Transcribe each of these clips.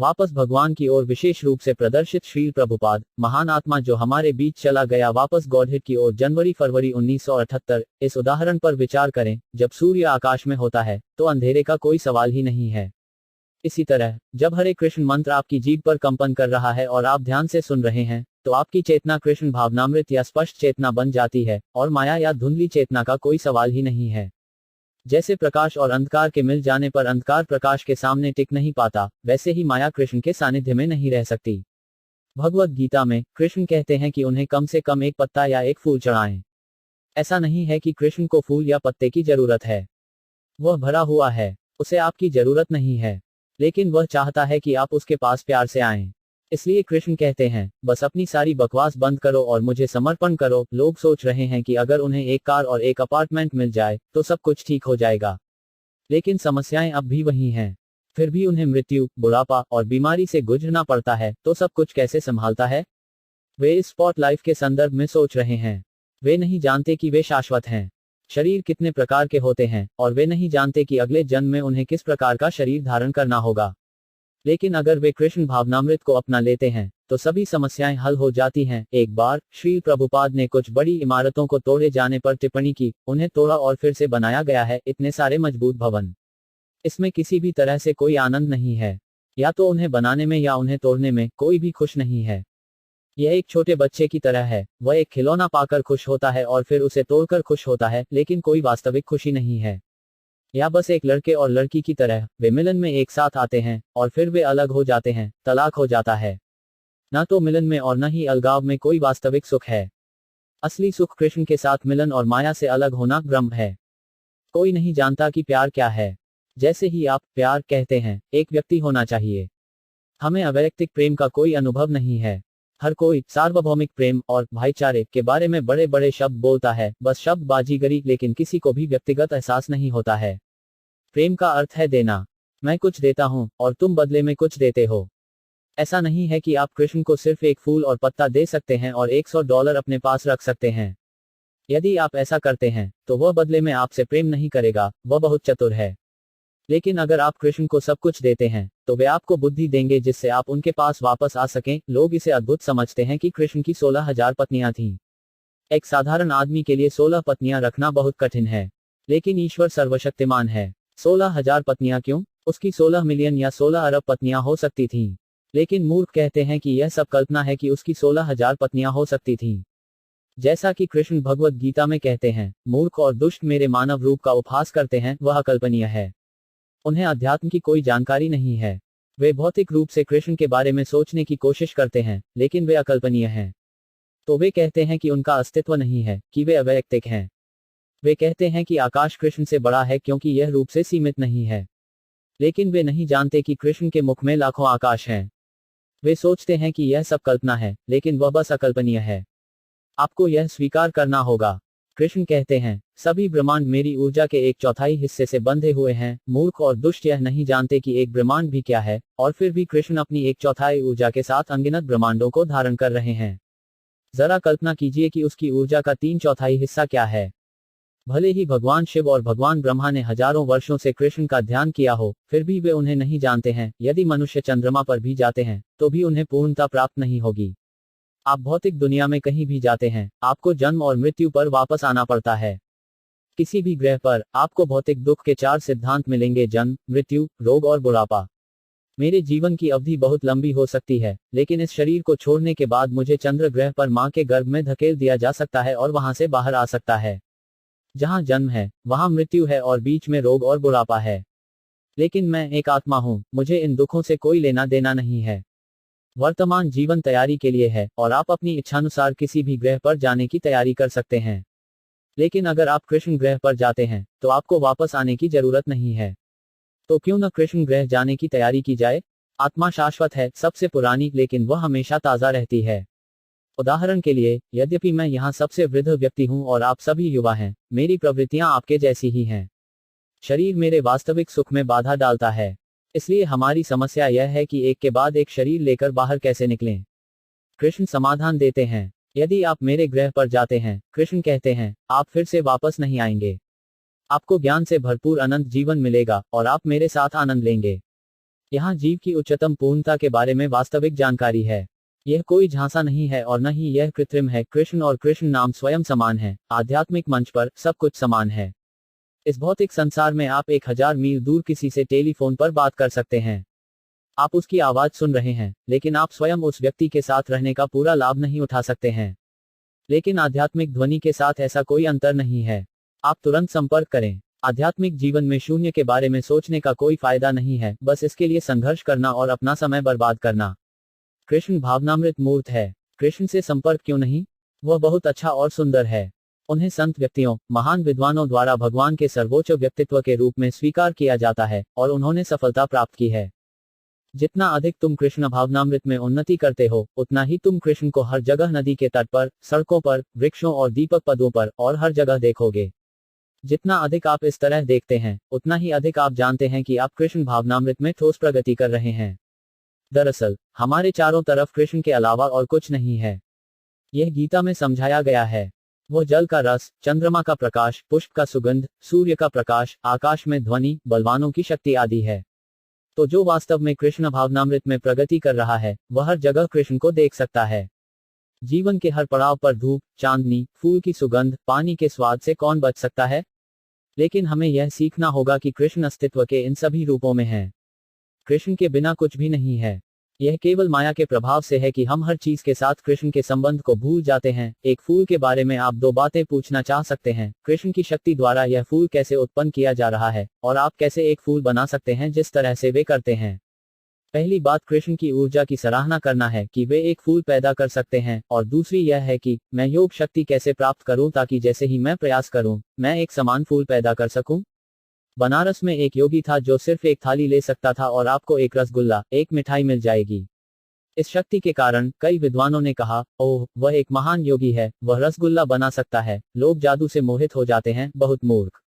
वापस भगवान की ओर, विशेष रूप से प्रदर्शित श्रील प्रभुपाद, महान आत्मा जो हमारे बीच चला गया, वापस गॉडहेड की ओर, जनवरी फरवरी 1978। इस उदाहरण पर विचार करें, जब सूर्य आकाश में होता है तो अंधेरे का कोई सवाल ही नहीं है। इसी तरह जब हरे कृष्ण मंत्र आपकी जीभ पर कंपन कर रहा है और आप ध्यान से सुन रहे हैं, तो आपकी चेतना कृष्ण भावनामृत या स्पष्ट चेतना बन जाती है, और माया या धुंधली चेतना का कोई सवाल ही नहीं है। जैसे प्रकाश और अंधकार के मिल जाने पर अंधकार प्रकाश के सामने टिक नहीं पाता, वैसे ही माया कृष्ण के सानिध्य में नहीं रह सकती। भगवत गीता में कृष्ण कहते हैं कि उन्हें कम से कम एक पत्ता या एक फूल चढ़ाएं। ऐसा नहीं है कि कृष्ण को फूल या पत्ते की जरूरत है। वह भरा हुआ है, उसे आपकी जरूरत नहीं है, लेकिन वह चाहता है कि आप उसके पास प्यार से आएं। इसलिए कृष्ण कहते हैं, बस अपनी सारी बकवास बंद करो और मुझे समर्पण करो। लोग सोच रहे हैं कि अगर उन्हें एक कार और एक अपार्टमेंट मिल जाए तो सब कुछ ठीक हो जाएगा, लेकिन समस्याएं अब भी वही हैं। फिर भी उन्हें मृत्यु, बुढ़ापा और बीमारी से गुजरना पड़ता है, तो सब कुछ कैसे संभालता है? वे इस स्पॉट लाइफ के संदर्भ में सोच रहे हैं। वे नहीं जानते कि वे शाश्वत हैं। शरीर कितने प्रकार के होते हैं, और वे नहीं जानते कि अगले जन्म में उन्हें किस प्रकार का शरीर धारण करना होगा। लेकिन अगर वे कृष्ण भावनामृत को अपना लेते हैं, तो सभी समस्याएं हल हो जाती हैं। एक बार श्रील प्रभुपाद ने कुछ बड़ी इमारतों को तोड़े जाने पर टिप्पणी की, उन्हें तोड़ा और फिर से बनाया गया है, इतने सारे मजबूत भवन। इसमें किसी भी तरह से कोई आनंद नहीं है, या तो उन्हें बनाने में या उन्हें तोड़ने में, कोई भी खुश नहीं है। यह एक छोटे बच्चे की तरह है, वह एक खिलौना पाकर खुश होता है और फिर उसे तोड़कर खुश होता है, लेकिन कोई वास्तविक खुशी नहीं है। या बस एक लड़के और लड़की की तरह, वे मिलन में एक साथ आते हैं और फिर वे अलग हो जाते हैं, तलाक हो जाता है। न तो मिलन में और न ही अलगाव में कोई वास्तविक सुख है। असली सुख कृष्ण के साथ मिलन और माया से अलग होना ब्रह्म है। कोई नहीं जानता कि प्यार क्या है। जैसे ही आप प्यार कहते हैं, एक व्यक्ति होना चाहिए। हमें अवैयक्तिक प्रेम का कोई अनुभव नहीं है। हर कोई सार्वभौमिक प्रेम और भाईचारे के बारे में बड़े बड़े शब्द बोलता है, बस शब्द बाजीगरी, लेकिन किसी को भी व्यक्तिगत एहसास नहीं होता है। प्रेम का अर्थ है देना। मैं कुछ देता हूं और तुम बदले में कुछ देते हो। ऐसा नहीं है कि आप कृष्ण को सिर्फ एक फूल और पत्ता दे सकते हैं और $100 अपने पास रख सकते हैं। यदि आप ऐसा करते हैं, तो वह बदले में आपसे प्रेम नहीं करेगा, वह बहुत चतुर है। लेकिन अगर आप कृष्ण को सब कुछ देते हैं, तो वे आपको बुद्धि देंगे जिससे आप उनके पास वापस आ सकें। लोग इसे अद्भुत समझते हैं कि कृष्ण की 16,000 पत्नियां थीं। एक साधारण आदमी के लिए 16 पत्नियां रखना बहुत कठिन है, लेकिन ईश्वर सर्वशक्तिमान है। 16,000 पत्नियां क्यों? उसकी 16 मिलियन या 16 अरब पत्नियां हो सकती थीं। लेकिन मूर्ख कहते हैं कि यह सब कल्पना है कि उसकी 16,000 पत्नियां हो सकती थीं। जैसा कि कृष्ण भगवत गीता में कहते हैं, मूर्ख और दुष्ट मेरे मानव रूप का उपहास करते हैं, वह अकल्पनीय है। उन्हें अध्यात्म की कोई जानकारी नहीं है। वे भौतिक रूप से कृष्ण के बारे में सोचने की कोशिश करते हैं, लेकिन वे अकल्पनीय हैं। तो वे कहते हैं कि उनका अस्तित्व नहीं है, कि वे अवैयक्तिक हैं। वे कहते हैं कि आकाश कृष्ण से बड़ा है क्योंकि यह रूप से सीमित नहीं है। लेकिन वे नहीं जानते कि कृष्ण के मुख में लाखों आकाश हैं। वे सोचते हैं कि यह सब कल्पना है, लेकिन वह बस अकल्पनीय है। आपको यह स्वीकार करना होगा। कृष्ण कहते हैं, सभी ब्रह्मांड मेरी ऊर्जा के 1/4 हिस्से से बंधे हुए हैं। मूर्ख और दुष्ट यह नहीं जानते कि एक ब्रह्मांड भी क्या है, और फिर भी कृष्ण अपनी 1/4 ऊर्जा के साथ अनगिनत ब्रह्मांडों को धारण कर रहे हैं। जरा कल्पना कीजिए कि उसकी ऊर्जा का 3/4 हिस्सा क्या है। भले ही भगवान शिव और भगवान ब्रह्मा ने हजारों वर्षों से कृष्ण का ध्यान किया हो, फिर भी वे उन्हें नहीं जानते हैं। यदि मनुष्य चंद्रमा पर भी जाते हैं, तो भी उन्हें पूर्णता प्राप्त नहीं होगी। आप भौतिक दुनिया में कहीं भी जाते हैं, आपको जन्म और मृत्यु पर वापस आना पड़ता है। किसी भी ग्रह पर आपको भौतिक दुख के 4 सिद्धांत मिलेंगे: जन्म, मृत्यु, रोग और बुढ़ापा। मेरे जीवन की अवधि बहुत लंबी हो सकती है, लेकिन इस शरीर को छोड़ने के बाद मुझे चंद्र ग्रह पर मां के गर्भ में धकेल दिया जा सकता है और वहां से बाहर आ सकता है। जहां जन्म है, वहां मृत्यु है और बीच में रोग और बुढ़ापा है। लेकिन मैं एक आत्मा हूं, मुझे इन दुखों से कोई लेना देना नहीं है। वर्तमान जीवन तैयारी के लिए है, और आप अपनी इच्छानुसार किसी भी ग्रह पर जाने की तैयारी कर सकते हैं। लेकिन अगर आप कृष्ण ग्रह पर जाते हैं, तो आपको वापस आने की जरूरत नहीं है। तो क्यों न कृष्ण ग्रह जाने की तैयारी की जाए? आत्मा शाश्वत है, सबसे पुरानी, लेकिन वह हमेशा ताजा रहती है। उदाहरण के लिए, यद्यपि मैं यहाँ सबसे वृद्ध व्यक्ति हूँ और आप सभी युवा हैं, मेरी प्रवृत्तियां आपके जैसी ही हैं। शरीर मेरे वास्तविक सुख में बाधा डालता है। इसलिए हमारी समस्या यह है कि एक के बाद एक शरीर लेकर बाहर कैसे निकलें। कृष्ण समाधान देते हैं, यदि आप मेरे ग्रह पर जाते हैं, कृष्ण कहते हैं, आप फिर से वापस नहीं आएंगे। आपको ज्ञान से भरपूर अनंत जीवन मिलेगा और आप मेरे साथ आनंद लेंगे। यहाँ जीव की उच्चतम पूर्णता के बारे में वास्तविक जानकारी है। यह कोई झांसा नहीं है और न ही यह कृत्रिम है। कृष्ण और कृष्ण नाम स्वयं समान है। आध्यात्मिक मंच पर सब कुछ समान है। इस भौतिक संसार में आप 1000 मील दूर किसी से टेलीफोन पर बात कर सकते हैं। आप उसकी आवाज सुन रहे हैं, लेकिन आप स्वयं उस व्यक्ति के साथ रहने का पूरा लाभ नहीं उठा सकते हैं। लेकिन आध्यात्मिक ध्वनि के साथ ऐसा कोई अंतर नहीं है। आप तुरंत संपर्क करें। आध्यात्मिक जीवन में शून्य के बारे में सोचने का कोई फायदा नहीं है, बस इसके लिए संघर्ष करना और अपना समय बर्बाद करना। कृष्ण भावनामृत मूर्त है। कृष्ण से संपर्क क्यों नहीं? वह बहुत अच्छा और सुंदर है। उन्हें संत व्यक्तियों, महान विद्वानों द्वारा भगवान के सर्वोच्च व्यक्तित्व के रूप में स्वीकार किया जाता है और उन्होंने सफलता प्राप्त की है। जितना अधिक तुम कृष्ण भावनामृत में उन्नति करते हो, उतना ही तुम कृष्ण को हर जगह, नदी के तट पर, सड़कों पर, वृक्षों और दीपक पदों पर और हर जगह देखोगे। जितना अधिक आप इस तरह देखते हैं, उतना ही अधिक आप जानते हैं कि आप कृष्ण भावनामृत में ठोस प्रगति कर रहे हैं। दरअसल हमारे चारों तरफ कृष्ण के अलावा और कुछ नहीं है। यह गीता में समझाया गया है। वो जल का रस, चंद्रमा का प्रकाश, पुष्प का सुगंध, सूर्य का प्रकाश, आकाश में ध्वनि, बलवानों की शक्ति आदि है। तो जो वास्तव में कृष्ण भावनामृत में प्रगति कर रहा है, वह हर जगह कृष्ण को देख सकता है। जीवन के हर पड़ाव पर धूप, चांदनी, फूल की सुगंध, पानी के स्वाद से कौन बच सकता है? लेकिन हमें यह सीखना होगा कि कृष्ण अस्तित्व के इन सभी रूपों में है। कृष्ण के बिना कुछ भी नहीं है। यह केवल माया के प्रभाव से है कि हम हर चीज के साथ कृष्ण के संबंध को भूल जाते हैं। एक फूल के बारे में आप 2 बातें पूछना चाह सकते हैं। कृष्ण की शक्ति द्वारा यह फूल कैसे उत्पन्न किया जा रहा है, और आप कैसे एक फूल बना सकते हैं जिस तरह से वे करते हैं। पहली बात कृष्ण की ऊर्जा की सराहना करना है कि वे एक फूल पैदा कर सकते हैं, और दूसरी यह है कि मैं योग शक्ति कैसे प्राप्त करूं ताकि जैसे ही मैं प्रयास करूं, मैं एक समान फूल पैदा कर सकूं। बनारस में एक योगी था जो सिर्फ एक थाली ले सकता था और आपको एक रसगुल्ला, एक मिठाई मिल जाएगी। इस शक्ति के कारण कई विद्वानों ने कहा, ओह, वह एक महान योगी है, वह रसगुल्ला बना सकता है। लोग जादू से मोहित हो जाते हैं। बहुत मूर्ख।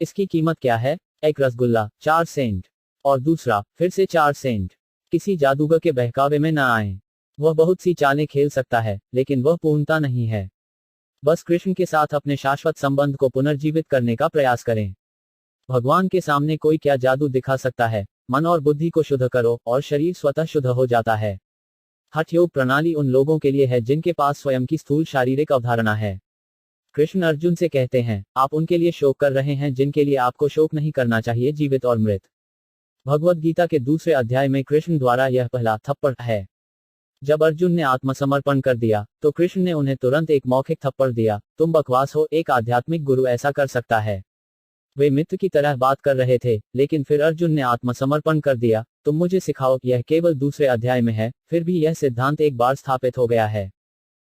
इसकी कीमत क्या है? एक रसगुल्ला 4 सेंट। और दूसरा, फिर से 4 सेंट। किसी जादूगर के बहकावे में न आए। वह बहुत सी चालें खेल सकता है, लेकिन वह पूर्णता नहीं है। बस कृष्ण के साथ अपने शाश्वत संबंध को पुनर्जीवित करने का प्रयास करें। भगवान के सामने कोई क्या जादू दिखा सकता है? मन और बुद्धि को शुद्ध करो और शरीर स्वतः शुद्ध हो जाता है। हठ योग प्रणाली उन लोगों के लिए है जिनके पास स्वयं की स्थूल शारीरिक अवधारणा है। कृष्ण अर्जुन से कहते हैं, आप उनके लिए शोक कर रहे हैं जिनके लिए आपको शोक नहीं करना चाहिए, जीवित और मृत। भगवद गीता के दूसरे अध्याय में कृष्ण द्वारा यह पहला थप्पड़ है। जब अर्जुन ने आत्मसमर्पण कर दिया, तो कृष्ण ने उन्हें तुरंत एक मौखिक थप्पड़ दिया। तुम बकवास हो, एक आध्यात्मिक गुरु ऐसा कर सकता है? वे मित्र की तरह बात कर रहे थे, लेकिन फिर अर्जुन ने आत्मसमर्पण कर दिया। तुम मुझे सिखाओ। यह केवल दूसरे अध्याय में है, फिर भी यह सिद्धांत एक बार स्थापित हो गया है।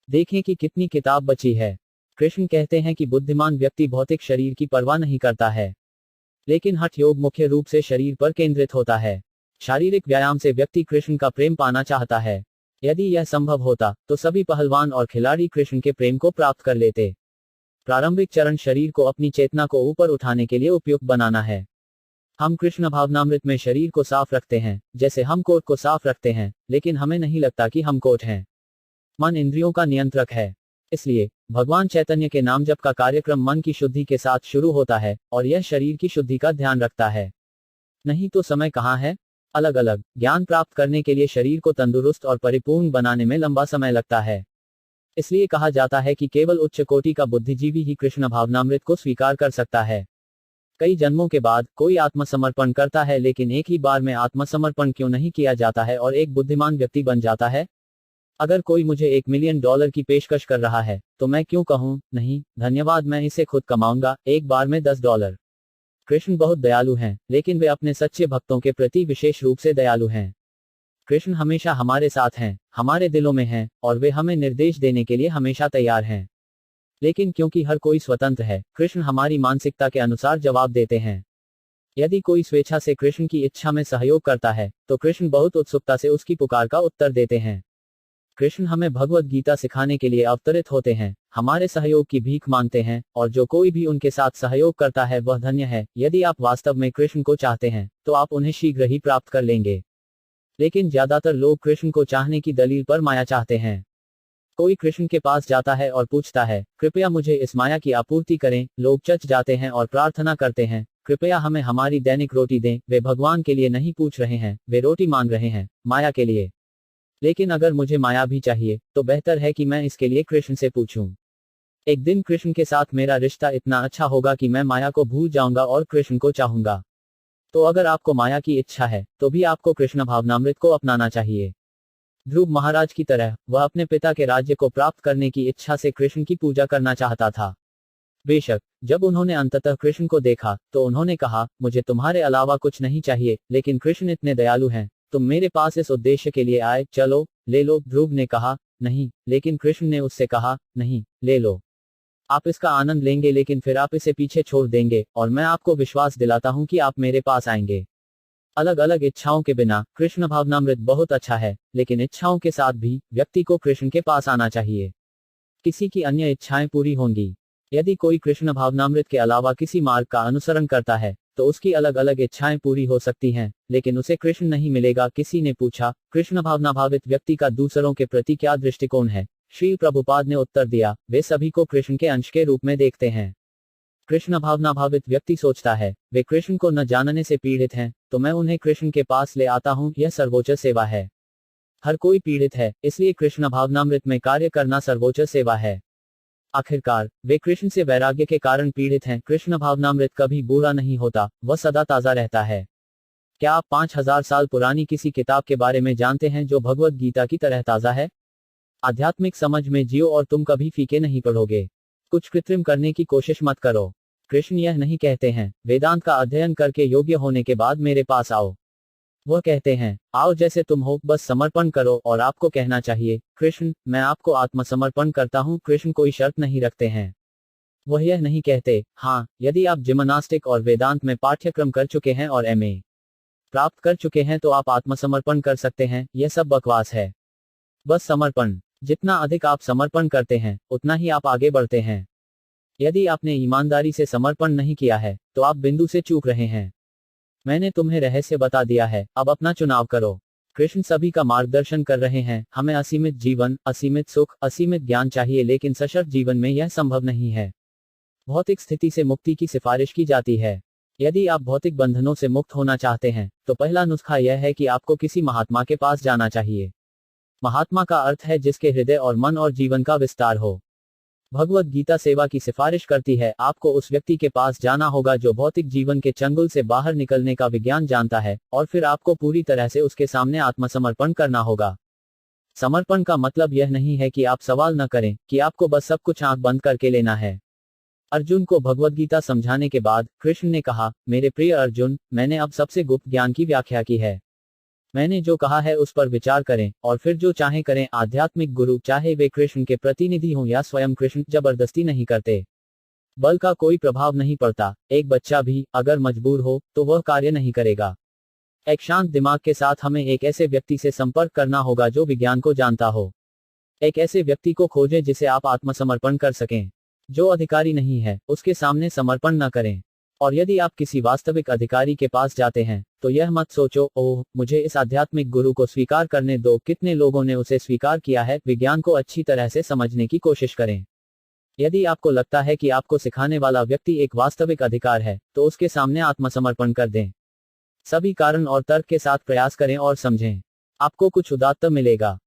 देखें कि कितनी किताब बची है। कृष्ण कहते हैं कि बुद्धिमान व्यक्ति भौतिक शरीर की परवाह नहीं करता है, लेकिन हठ योग मुख्य रूप से शरीर पर केंद्रित होता है। शारीरिक व्यायाम से व्यक्ति कृष्ण का प्रेम पाना चाहता है। यदि यह संभव होता, तो सभी पहलवान और खिलाड़ी कृष्ण के प्रेम को प्राप्त कर लेते। प्रारंभिक चरण शरीर को अपनी चेतना को ऊपर उठाने के लिए उपयुक्त बनाना है। हम कृष्ण भावनामृत में शरीर को साफ रखते हैं, जैसे हम कोट को साफ रखते हैं, लेकिन हमें नहीं लगता कि हम कोट हैं। मन इंद्रियों का नियंत्रक है। इसलिए भगवान चैतन्य के नाम जप का कार्यक्रम मन की शुद्धि के साथ शुरू होता है, और यह शरीर की शुद्धि का ध्यान रखता है। नहीं तो समय कहाँ है? अलग अलग ज्ञान प्राप्त करने के लिए शरीर को तंदुरुस्त और परिपूर्ण बनाने में लंबा समय लगता है। इसलिए कहा जाता है कि केवल उच्च कोटि का बुद्धिजीवी ही कृष्ण भावनामृत को स्वीकार कर सकता है। कई जन्मों के बाद कोई आत्मसमर्पण करता है, लेकिन एक ही बार में आत्मसमर्पण क्यों नहीं किया जाता है और एक बुद्धिमान व्यक्ति बन जाता है? अगर कोई मुझे $1 मिलियन की पेशकश कर रहा है, तो मैं क्यों कहूं, नहीं धन्यवाद, मैं इसे खुद कमाऊंगा, एक बार में $10। कृष्ण बहुत दयालु हैं, लेकिन वे अपने सच्चे भक्तों के प्रति विशेष रूप से दयालु हैं। कृष्ण हमेशा हमारे साथ हैं, हमारे दिलों में हैं, और वे हमें निर्देश देने के लिए हमेशा तैयार हैं। लेकिन क्योंकि हर कोई स्वतंत्र है, कृष्ण हमारी मानसिकता के अनुसार जवाब देते हैं। यदि कोई स्वेच्छा से कृष्ण की इच्छा में सहयोग करता है, तो कृष्ण बहुत उत्सुकता से उसकी पुकार का उत्तर देते हैं। कृष्ण हमें भगवद गीता सिखाने के लिए अवतरित होते हैं, हमारे सहयोग की भीख मांगते हैं, और जो कोई भी उनके साथ सहयोग करता है वह धन्य है। यदि आप वास्तव में कृष्ण को चाहते हैं, तो आप उन्हें शीघ्र ही प्राप्त कर लेंगे। लेकिन ज्यादातर लोग कृष्ण को चाहने की दलील पर माया चाहते हैं। कोई कृष्ण के पास जाता है और पूछता है, कृपया मुझे इस माया की आपूर्ति करें। लोग चच जाते हैं और प्रार्थना करते हैं, कृपया हमें हमारी दैनिक रोटी दें। वे भगवान के लिए नहीं पूछ रहे हैं, वे रोटी मांग रहे हैं, माया के लिए। लेकिन अगर मुझे माया भी चाहिए, तो बेहतर है कि मैं इसके लिए कृष्ण से पूछूं। एक दिन कृष्ण के साथ मेरा रिश्ता इतना अच्छा होगा कि मैं माया को भूल जाऊंगा और कृष्ण को चाहूंगा। तो अगर आपको माया की इच्छा है, तो भी आपको कृष्ण भावनामृत को अपनाना चाहिए। ध्रुव महाराज की तरह वह अपने पिता के राज्य को प्राप्त करने की इच्छा से कृष्ण की पूजा करना चाहता था। बेशक, जब उन्होंने अंततः कृष्ण को देखा, तो उन्होंने कहा, मुझे तुम्हारे अलावा कुछ नहीं चाहिए, लेकिन कृष्ण इतने दयालु हैं, तुम मेरे पास इस उद्देश्य के लिए आए, चलो, ले लो। ध्रुव ने कहा, नहीं, लेकिन कृष्ण ने उससे कहा, नहीं, ले लो। आप इसका आनंद लेंगे, लेकिन फिर आप इसे पीछे छोड़ देंगे, और मैं आपको विश्वास दिलाता हूं कि आप मेरे पास आएंगे। अलग अलग इच्छाओं के बिना कृष्ण भावनामृत बहुत अच्छा है, लेकिन इच्छाओं के साथ भी व्यक्ति को कृष्ण के पास आना चाहिए। किसी की अन्य इच्छाएं पूरी होंगी। यदि कोई कृष्ण भावनामृत के अलावा किसी मार्ग का अनुसरण करता है, तो उसकी अलग अलग इच्छाएं पूरी हो सकती हैं, लेकिन उसे कृष्ण नहीं मिलेगा। किसी ने पूछा, कृष्ण भावनाभावित व्यक्ति का दूसरों के प्रति क्या दृष्टिकोण है? श्रील प्रभुपाद ने उत्तर दिया, वे सभी को कृष्ण के अंश के रूप में देखते हैं। कृष्ण भावनाभावित व्यक्ति सोचता है, वे कृष्ण को न जानने से पीड़ित हैं, तो मैं उन्हें कृष्ण के पास ले आता हूं, यह सर्वोच्च सेवा है। हर कोई पीड़ित है, इसलिए कृष्ण भावनामृत में कार्य करना सर्वोच्च सेवा है। आखिरकार, वे कृष्ण से वैराग्य के कारण पीड़ित हैं। कृष्ण भावनामृत कभी बूढ़ा नहीं होता, वह सदा ताजा रहता है। क्या आप 5000 साल पुरानी किसी किताब के बारे में जानते हैं जो भगवत गीता की तरह ताजा है? आध्यात्मिक समझ में जियो और तुम कभी फीके नहीं पड़ोगे। कुछ कृत्रिम करने की कोशिश मत करो। कृष्ण यह नहीं कहते हैं, वेदांत का अध्ययन करके योग्य होने के बाद मेरे पास आओ। वह कहते हैं, आओ जैसे तुम हो, बस समर्पण करो। और आपको कहना चाहिए, कृष्ण, मैं आपको आत्मसमर्पण करता हूं। कृष्ण कोई शर्त नहीं रखते हैं। वह यह नहीं कहते, हाँ, यदि आप जिम्नास्टिक और वेदांत में पाठ्यक्रम कर चुके हैं और एमए प्राप्त कर चुके हैं तो आप आत्मसमर्पण कर सकते हैं। यह सब बकवास है। बस समर्पण। जितना अधिक आप समर्पण करते हैं, उतना ही आप आगे बढ़ते हैं। यदि आपने ईमानदारी से समर्पण नहीं किया है, तो आप बिंदु से चूक रहे हैं। मैंने तुम्हें रहस्य बता दिया है, अब अपना चुनाव करो। कृष्ण सभी का मार्गदर्शन कर रहे हैं। हमें असीमित जीवन, असीमित सुख, असीमित ज्ञान चाहिए, लेकिन सशर्त जीवन में यह संभव नहीं है। भौतिक स्थिति से मुक्ति की सिफारिश की जाती है। यदि आप भौतिक बंधनों से मुक्त होना चाहते हैं, तो पहला नुस्खा यह है कि आपको किसी महात्मा के पास जाना चाहिए। महात्मा का अर्थ है जिसके हृदय और मन और जीवन का विस्तार हो। भगवत गीता सेवा की सिफारिश करती है, आपको उस व्यक्ति के पास जाना होगा जो भौतिक जीवन के चंगुल से बाहर निकलने का विज्ञान जानता है, और फिर आपको पूरी तरह से उसके सामने आत्मसमर्पण करना होगा। समर्पण का मतलब यह नहीं है कि आप सवाल न करें, कि आपको बस सब कुछ आंख बंद करके लेना है। अर्जुन को भगवत गीता समझाने के बाद कृष्ण ने कहा, मेरे प्रिय अर्जुन, मैंने अब सबसे गुप्त ज्ञान की व्याख्या की है। मैंने जो कहा है उस पर विचार करें, और फिर जो चाहे करें। आध्यात्मिक गुरु, चाहे वे कृष्ण के प्रतिनिधि हों या स्वयं कृष्ण, जबरदस्ती नहीं करते। बल का कोई प्रभाव नहीं पड़ता। एक बच्चा भी अगर मजबूर हो, तो वह कार्य नहीं करेगा। एक शांत दिमाग के साथ हमें एक ऐसे व्यक्ति से संपर्क करना होगा जो विज्ञान को जानता हो। एक ऐसे व्यक्ति को खोजें जिसे आप आत्मसमर्पण कर सकें। जो अधिकारी नहीं है, उसके सामने समर्पण न करें। और यदि आप किसी वास्तविक अधिकारी के पास जाते हैं, तो यह मत सोचो, ओह, मुझे इस आध्यात्मिक गुरु को स्वीकार करने दो। कितने लोगों ने उसे स्वीकार किया है? विज्ञान को अच्छी तरह से समझने की कोशिश करें। यदि आपको लगता है कि आपको सिखाने वाला व्यक्ति एक वास्तविक अधिकार है, तो उसके सामने आत्मसमर्पण कर दें। सभी कारण और तर्क के साथ प्रयास करें और समझें। आपको कुछ उदात्त मिलेगा।